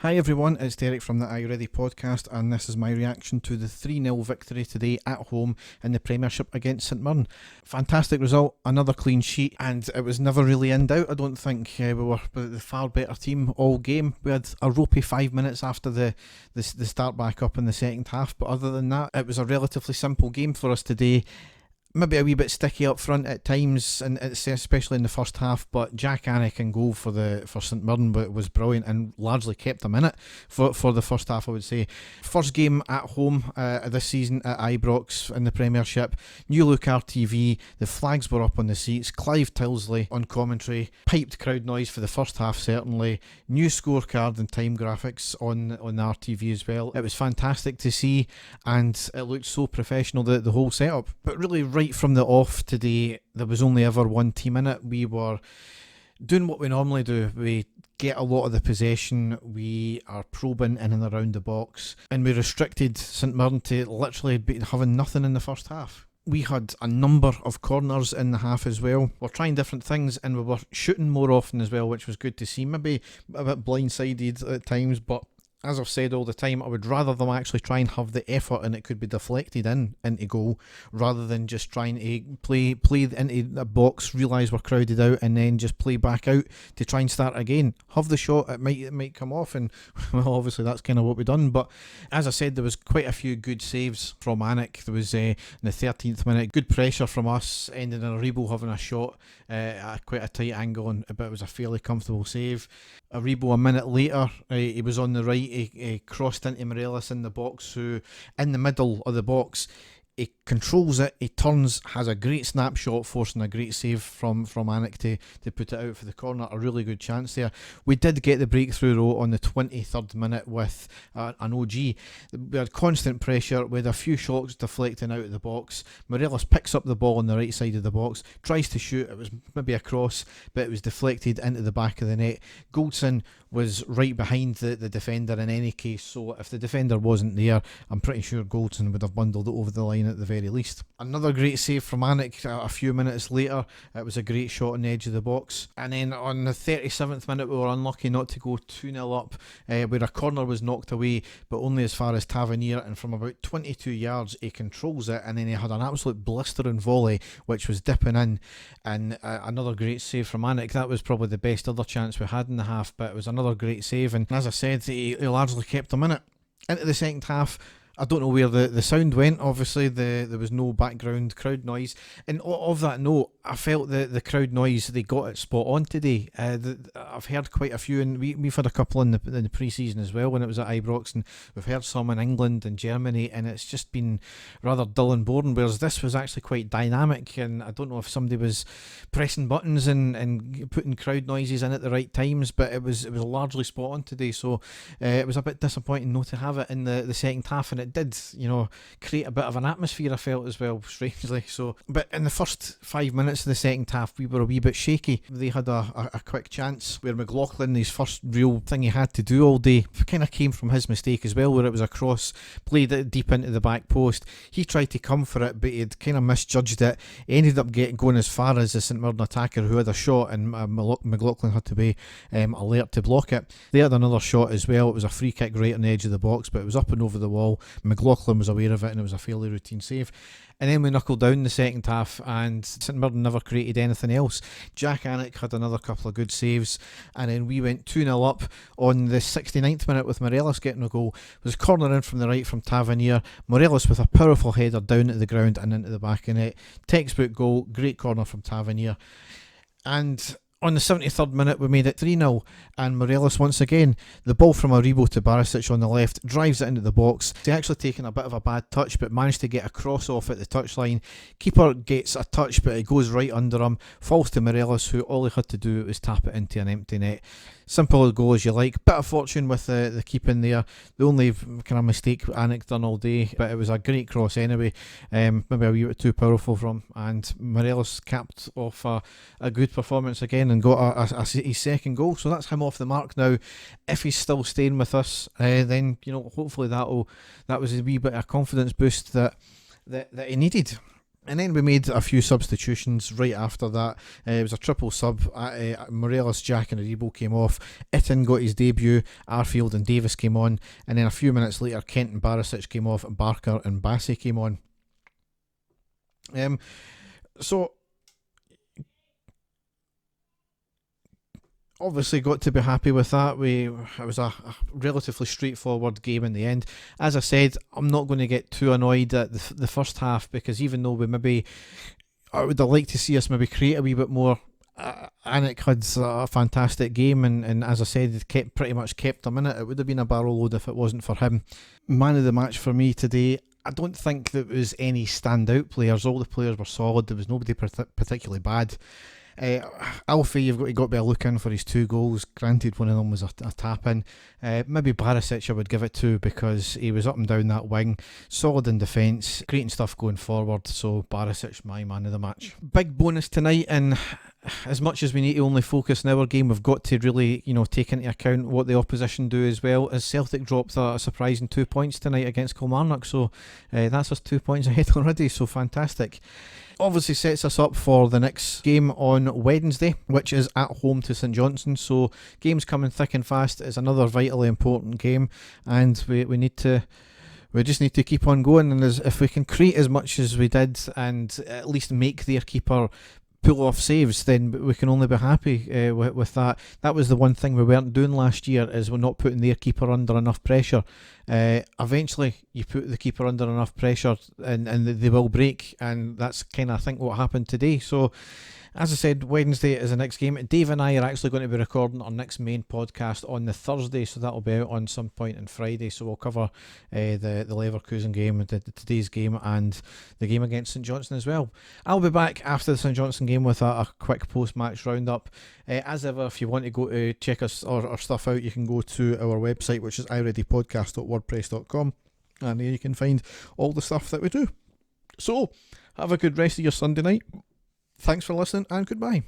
Hi everyone, it's Derek from the Are You Ready podcast, and this is my reaction to the 3-0 victory today at home in the Premiership against St Mirren. Fantastic result, another clean sheet, and it was never really in doubt. I don't think we were the far better team all game. We had a ropey 5 minutes after the start back up in the second half, but other than that, it was a relatively simple game for us today. Maybe a wee bit sticky up front at times, and especially in the first half. But Jack Anick in goal for St Mirren was brilliant and largely kept them in it for the first half, I would say. First game at home this season at Ibrox in the Premiership. New look RTV. The flags were up on the seats. Clive Tilsley on commentary. Piped crowd noise for the first half certainly. New scorecard and time graphics on the RTV as well. It was fantastic to see, and it looked so professional, the whole setup. But really, right from the off today, there was only ever one team in it. We were doing what we normally do. We get a lot of the possession, we are probing in and around the box, and we restricted St Mirren to literally having nothing in the first half. We had a number of corners in the half as well. We're trying different things, and we were shooting more often as well, which was good to see. Maybe a bit blindsided at times, but as I've said all the time, I would rather them actually try and have the effort and it could be deflected into goal, rather than just trying to play into a box, realise we're crowded out, and then just play back out to try and start again. Have the shot, it might come off, and well, obviously that's kind of what we've done. But as I said, there was quite a few good saves from Anick. There was in the 13th minute, good pressure from us, ending in Aribo having a shot at quite a tight angle, but it was a fairly comfortable save. Aribo a minute later, he was on the right, he crossed into Morelos in the box, who in the middle of the box, he controls it, he turns, has a great snapshot, forcing a great save from Anick to put it out for the corner. A really good chance there. We did get the breakthrough though on the 23rd minute with an OG. We had constant pressure, we had a few shots deflecting out of the box. Morelos picks up the ball on the right side of the box, tries to shoot, it was maybe a cross, but it was deflected into the back of the net. Goldson was right behind the defender in any case, so if the defender wasn't there, I'm pretty sure Goldson would have bundled it over the line at the very least. Another great save from Anick a few minutes later. It was a great shot on the edge of the box. And then on the 37th minute, we were unlucky not to go 2-0 up, where a corner was knocked away, but only as far as Tavernier, and from about 22 yards he controls it, and then he had an absolute blistering volley which was dipping in, and another great save from Anick. That was probably the best other chance we had in the half, but it was another great save, and as I said, he largely kept them in it. Into the second half, I don't know where the sound went. Obviously there was no background crowd noise, and of that note, I felt the crowd noise, they got it spot on today. I've heard quite a few, and we've had a couple in the pre-season as well when it was at Ibrox, and we've heard some in England and Germany, and it's just been rather dull and boring, whereas this was actually quite dynamic. And I don't know if somebody was pressing buttons and putting crowd noises in at the right times, but it was largely spot on today. So it was a bit disappointing not to have it in the second half, and it did, create a bit of an atmosphere, I felt, as well, strangely. So, but in the first 5 minutes of the second half, we were a wee bit shaky. They had a quick chance where McLaughlin, his first real thing he had to do all day, kind of came from his mistake as well, where it was a cross, played it deep into the back post. He tried to come for it, but he'd kind of misjudged it. He ended up going as far as the St Mirren attacker, who had a shot, and McLaughlin had to be alert to block it. They had another shot as well. It was a free kick right on the edge of the box, but it was up and over the wall. McLaughlin was aware of it, and it was a fairly routine save. And then we knuckled down the second half, and St Mirren never created anything else. Jack Anick had another couple of good saves, and then we went 2-0 up on the 69th minute with Morelos getting a goal. It was a corner in from the right from Tavernier. Morelos with a powerful header down at the ground and into the back of net. Textbook goal, great corner from Tavernier. And on the 73rd minute, we made it 3-0, and Morelos once again, the ball from Aribo to Barisic on the left, drives it into the box. He actually taken a bit of a bad touch, but managed to get a cross off at the touchline. Keeper gets a touch, but it goes right under him, falls to Morelos, who all he had to do was tap it into an empty net. Simple a goal as you like. Bit of fortune with the keeping there. The only kind of mistake Anick done all day, but it was a great cross anyway. Maybe a wee bit too powerful from, and Morelos capped off a good performance again and got his second goal. So that's him off the mark now. If he's still staying with us, then hopefully that was a wee bit of confidence boost that he needed. And then we made a few substitutions right after that. It was a triple sub. Morelos, Jack and Aribo came off. Itten got his debut. Arfield and Davis came on. And then a few minutes later, Kent and Barisic came off. And Barker and Bassey came on. So obviously got to be happy with that. It was a relatively straightforward game in the end. As I said, I'm not going to get too annoyed at the first half, because even though I would have liked to see us maybe create a wee bit more. Anik had a fantastic game, and as I said, it pretty much kept him in it. It would have been a barrel load if it wasn't for him. Man of the match for me today. I don't think there was any standout players. All the players were solid. There was nobody particularly bad. Alfie, you've got to be a look in for his 2 goals. Granted, one of them was a tap in. Maybe Barisic I would give it to, because he was up and down that wing, solid in defence, creating stuff going forward. So Barisic, my man of the match. Big bonus tonight, and as much as we need to only focus on our game, we've got to really, take into account what the opposition do as well. As Celtic dropped a surprising 2 points tonight against Kilmarnock, so that's us 2 points ahead already. So fantastic. Obviously sets us up for the next game on Wednesday, which is at home to St Johnstone. So game's coming thick and fast. It's another vitally important game, and we just need to keep on going. And if we can create as much as we did, and at least make their keeper pull off saves, then we can only be happy with that. That was the one thing we weren't doing last year, is we're not putting their keeper under enough pressure. Eventually you put the keeper under enough pressure, and they will break, and that's kind of I think what happened today. So as I said, Wednesday is the next game. Dave and I are actually going to be recording our next main podcast on the Thursday, so that'll be out on some point on Friday. So we'll cover the Leverkusen game, today's game, and the game against St Johnstone as well. I'll be back after the St Johnstone game with a quick post-match roundup. As ever, if you want to go to check us our stuff out, you can go to our website, which is ireadypodcast.wordpress.com, and there you can find all the stuff that we do. So have a good rest of your Sunday night. Thanks for listening, and goodbye.